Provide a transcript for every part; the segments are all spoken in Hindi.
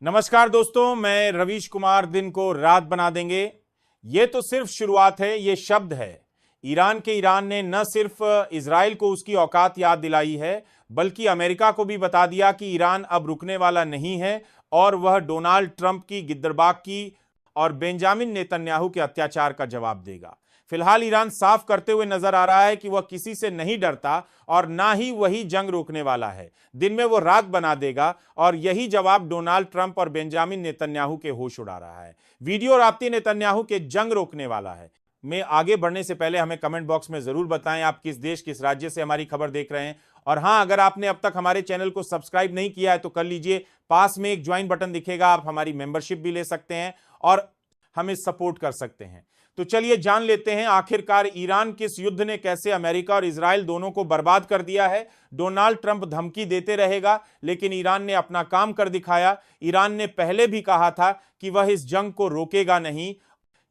नमस्कार दोस्तों, मैं रवीश कुमार। दिन को रात बना देंगे, ये तो सिर्फ शुरुआत है। ये शब्द है ईरान ने न सिर्फ इजराइल को उसकी औकात याद दिलाई है, बल्कि अमेरिका को भी बता दिया कि ईरान अब रुकने वाला नहीं है और वह डोनाल्ड ट्रंप की गिद्दरबाकी और बेंजामिन नेतन्याहू के अत्याचार का जवाब देगा। फिलहाल ईरान साफ करते हुए नजर आ रहा है कि वह किसी से नहीं डरता और ना ही वही जंग रोकने वाला है। दिन में वो रात बना देगा और यही जवाब डोनाल्ड ट्रंप और बेंजामिन नेतन्याहू के होश उड़ा रहा है। वीडियो राब्ती नेतन्याहू के जंग रोकने वाला है। में आगे बढ़ने से पहले हमें कमेंट बॉक्स में जरूर बताएं आप किस देश किस राज्य से हमारी खबर देख रहे हैं। और हां, अगर आपने अब तक हमारे चैनल को सब्सक्राइब नहीं किया है तो कर लीजिए। पास में एक ज्वाइन बटन दिखेगा, आप हमारी मेंबरशिप भी ले सकते हैं और हमें सपोर्ट कर सकते हैं। तो चलिए जान लेते हैं आखिरकार ईरान के इस युद्ध ने कैसे अमेरिका और इजराइल दोनों को बर्बाद कर दिया है। डोनाल्ड ट्रंप धमकी देते रहेगा, लेकिन ईरान ने अपना काम कर दिखाया। ईरान ने पहले भी कहा था कि वह इस जंग को रोकेगा नहीं।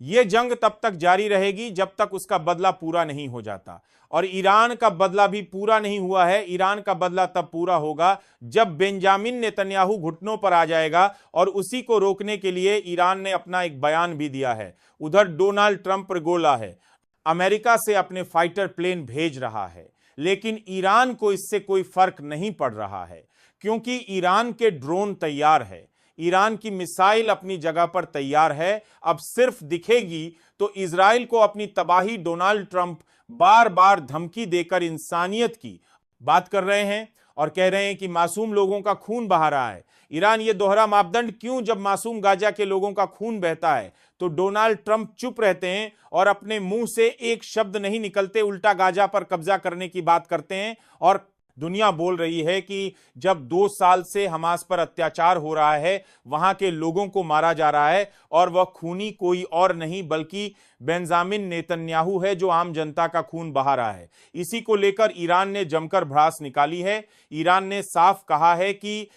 यह जंग तब तक जारी रहेगी जब तक उसका बदला पूरा नहीं हो जाता, और ईरान का बदला भी पूरा नहीं हुआ है। ईरान का बदला तब पूरा होगा जब बेंजामिन नेतन्याहू घुटनों पर आ जाएगा, और उसी को रोकने के लिए ईरान ने अपना एक बयान भी दिया है। उधर डोनाल्ड ट्रंप गोला है, अमेरिका से अपने फाइटर प्लेन भेज रहा है, लेकिन ईरान को इससे कोई फर्क नहीं पड़ रहा है, क्योंकि ईरान के ड्रोन तैयार है, ईरान की मिसाइल अपनी जगह पर तैयार है। अब सिर्फ दिखेगी तो इजराइल को अपनी तबाही डोनाल्ड ट्रंप बार बार धमकी देकर इंसानियत की बात कर रहे हैं और कह रहे हैं कि मासूम लोगों का खून बहा रहा है। ईरान ये दोहरा मापदंड क्यों? जब मासूम गाजा के लोगों का खून बहता है तो डोनाल्ड ट्रंप चुप रहते हैं और अपने मुंह से एक शब्द नहीं निकलते, उल्टा गाजा पर कब्जा करने की बात करते हैं। और दुनिया बोल रही है कि जब 2 साल से हमास पर अत्याचार हो रहा है, वहां के लोगों को मारा जा रहा है, और वह खूनी कोई और नहीं बल्कि बेंजामिन नेतन्याहू है जो आम जनता का खून बहा रहा है। इसी को लेकर ईरान ने जमकर भड़ास निकाली है। ईरान ने साफ कहा है कि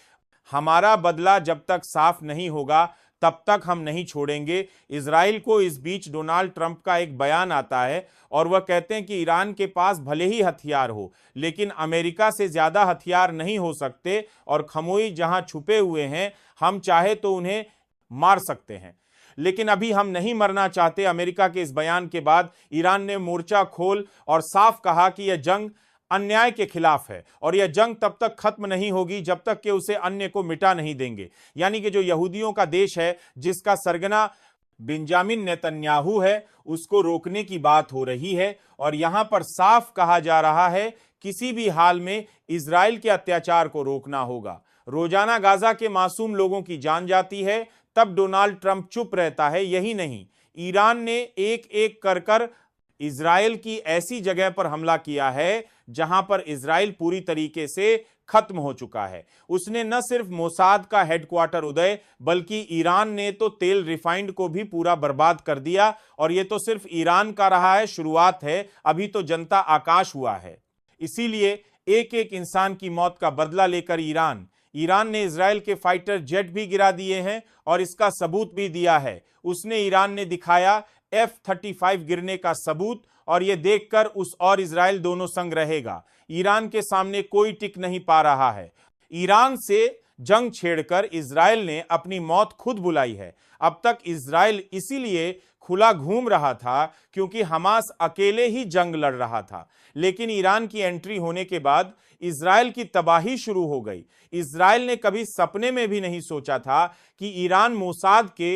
हमारा बदला जब तक साफ नहीं होगा तब तक हम नहीं छोड़ेंगे इजराइल को। इस बीच डोनाल्ड ट्रंप का एक बयान आता है और वह कहते हैं कि ईरान के पास भले ही हथियार हो, लेकिन अमेरिका से ज्यादा हथियार नहीं हो सकते, और खमोई जहां छुपे हुए हैं हम चाहे तो उन्हें मार सकते हैं, लेकिन अभी हम नहीं मरना चाहते। अमेरिका के इस बयान के बाद ईरान ने मोर्चा खोल और साफ कहा कि यह जंग अन्याय के खिलाफ है, और यह जंग तब तक खत्म नहीं होगी जब तक कि उसे अन्य को मिटा नहीं देंगे। यानी कि जो यहूदियों का देश है जिसका सरगना बेंजामिन नेतन्याहू है, उसको रोकने की बात हो रही है। और यहां पर साफ कहा जा रहा है किसी भी हाल में इजराइल के अत्याचार को रोकना होगा। रोजाना गाजा के मासूम लोगों की जान जाती है, तब डोनाल्ड ट्रंप चुप रहता है। यही नहीं, ईरान ने एक एक कर कर इजराइल की ऐसी जगह पर हमला किया है जहां पर इजराइल पूरी तरीके से खत्म हो चुका है। उसने न सिर्फ मोसाद का हेडक्वार्टर उदय, बल्कि ईरान ने तो तेल रिफाइंड को भी पूरा बर्बाद कर दिया। और यह तो सिर्फ ईरान का रहा है, शुरुआत है, अभी तो जनता आकाश हुआ है। इसीलिए एक एक इंसान की मौत का बदला लेकर ईरान ने इजराइल के फाइटर जेट भी गिरा दिए हैं और इसका सबूत भी दिया है। ईरान ने दिखाया F-35 गिरने का सबूत, और यह देखकर उस और इजराइल दोनों संग रहेगा। ईरान के सामने कोई टिक नहीं पा रहा है। ईरान से जंग छेड़कर इजराइल ने अपनी मौत खुद बुलाई है। अब तक इजराइल इसीलिए खुला घूम रहा था क्योंकि हमास अकेले ही जंग लड़ रहा था, लेकिन ईरान की एंट्री होने के बाद इजराइल की तबाही शुरू हो गई। इजराइल ने कभी सपने में भी नहीं सोचा था कि ईरान मोसाद के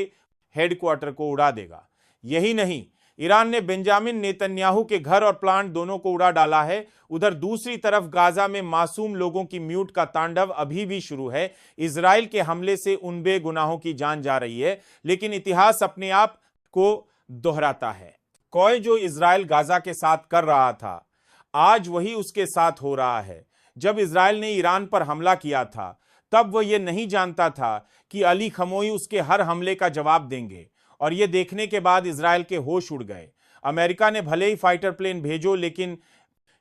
हेडक्वार्टर को उड़ा देगा। यही नहीं, ईरान ने बेंजामिन नेतन्याहू के घर और प्लांट दोनों को उड़ा डाला है। उधर दूसरी तरफ गाजा में मासूम लोगों की म्यूट का तांडव अभी भी शुरू है। इजराइल के हमले से उन बेगुनाहों की जान जा रही है, लेकिन इतिहास अपने आप को दोहराता है। कोई जो इजराइल गाजा के साथ कर रहा था, आज वही उसके साथ हो रहा है। जब इजराइल ने ईरान पर हमला किया था, तब वह यह नहीं जानता था कि अली खमोई उसके हर हमले का जवाब देंगे, और यह देखने के बाद इजराइल के होश उड़ गए। अमेरिका ने भले ही फाइटर प्लेन भेजो, लेकिन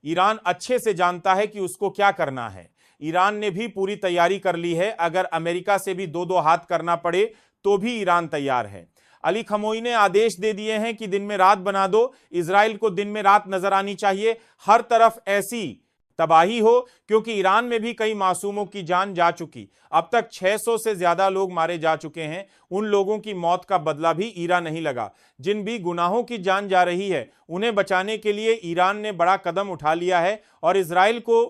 ईरान अच्छे से जानता है कि उसको क्या करना है। ईरान ने भी पूरी तैयारी कर ली है। अगर अमेरिका से भी दो दो हाथ करना पड़े तो भी ईरान तैयार है। अली खमोई ने आदेश दे दिए हैं कि दिन में रात बना दो, इजराइल को दिन में रात नजर आनी चाहिए। हर तरफ ऐसी तबाही हो, क्योंकि ईरान में भी कई मासूमों की जान जा चुकी। अब तक 600 से ज्यादा लोग मारे जा चुके हैं। उन लोगों की मौत का बदला भी ईरान नहीं लगा। जिन भी गुनाहों की जान जा रही है, उन्हें बचाने के लिए ईरान ने बड़ा कदम उठा लिया है और इजराइल को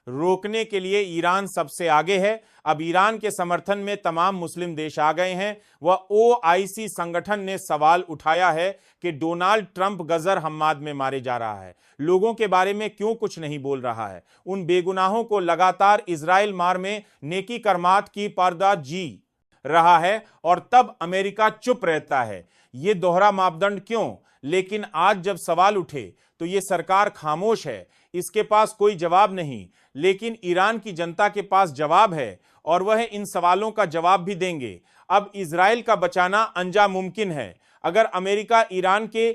रोकने के लिए ईरान सबसे आगे है। अब ईरान के समर्थन में तमाम मुस्लिम देश आ गए हैं। वह ओआईसी संगठन ने सवाल उठाया है कि डोनाल्ड ट्रंप गजर हम्माद में मारे जा रहा है, लोगों के बारे में क्यों कुछ नहीं बोल रहा है। उन बेगुनाहों को लगातार इजराइल मार में नेकी करमात की पर्दा जी रहा है और तब अमेरिका चुप रहता है। यह दोहरा मापदंड क्यों? लेकिन आज जब सवाल उठे तो यह सरकार खामोश है, इसके पास कोई जवाब नहीं। लेकिन ईरान की जनता के पास जवाब है और वह इन सवालों का जवाब भी देंगे। अब इजराइल का बचाना अंजा मुमकिन है। अगर अमेरिका ईरान के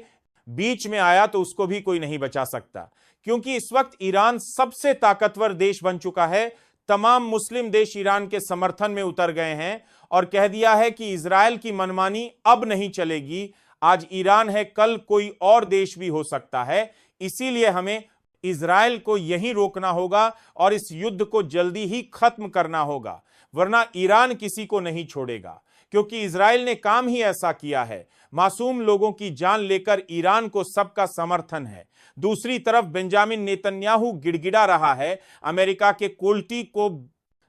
बीच में आया तो उसको भी कोई नहीं बचा सकता, क्योंकि इस वक्त ईरान सबसे ताकतवर देश बन चुका है। तमाम मुस्लिम देश ईरान के समर्थन में उतर गए हैं और कह दिया है कि इजराइल की मनमानी अब नहीं चलेगी। आज ईरान है, कल कोई और देश भी हो सकता है। इसीलिए हमें इजराइल को यहीं रोकना होगा और इस युद्ध को जल्दी ही खत्म करना होगा, वरना ईरान किसी को नहीं छोड़ेगा, क्योंकि इजराइल ने काम ही ऐसा किया है। मासूम लोगों की जान लेकर ईरान को सबका समर्थन है। दूसरी तरफ बेंजामिन नेतन्याहू गिड़गिड़ा रहा है, अमेरिका के कोल्टी को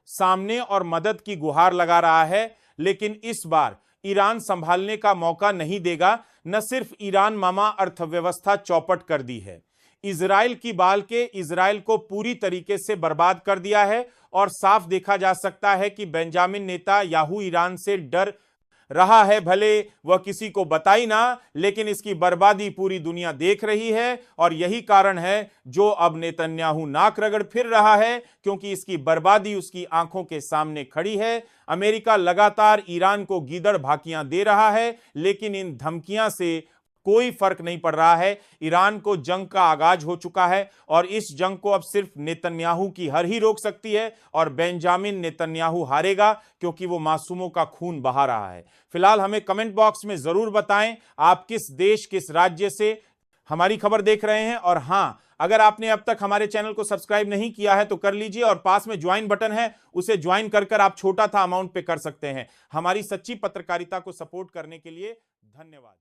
सामने और मदद की गुहार लगा रहा है। लेकिन इस बार ईरान संभालने का मौका नहीं देगा। न सिर्फ ईरान मामा अर्थव्यवस्था चौपट कर दी है, इजराइल की बाल के इजराइल को पूरी तरीके से बर्बाद कर दिया है। और साफ देखा जा सकता है कि बेंजामिन नेतन्याहू ईरान से डर रहा है, भले वह किसी को बताई ना, लेकिन इसकी बर्बादी पूरी दुनिया देख रही है। और यही कारण है जो अब नेतन्याहू नाक रगड़ फिर रहा है, क्योंकि इसकी बर्बादी उसकी आंखों के सामने खड़ी है। अमेरिका लगातार ईरान को गीदड़ भाकियां दे रहा है, लेकिन इन धमकियां से कोई फर्क नहीं पड़ रहा है। ईरान को जंग का आगाज हो चुका है और इस जंग को अब सिर्फ नेतन्याहू की हर ही रोक सकती है और बेंजामिन नेतन्याहू हारेगा, क्योंकि वो मासूमों का खून बहा रहा है। फिलहाल हमें कमेंट बॉक्स में जरूर बताएं आप किस देश, किस राज्य से हमारी खबर देख रहे हैं। और हां, अगर आपने अब तक हमारे चैनल को सब्सक्राइब नहीं किया है तो कर लीजिए और पास में ज्वाइन बटन है, उसे ज्वाइन कर आप छोटा था अमाउंट पे कर सकते हैं। हमारी सच्ची पत्रकारिता को सपोर्ट करने के लिए धन्यवाद।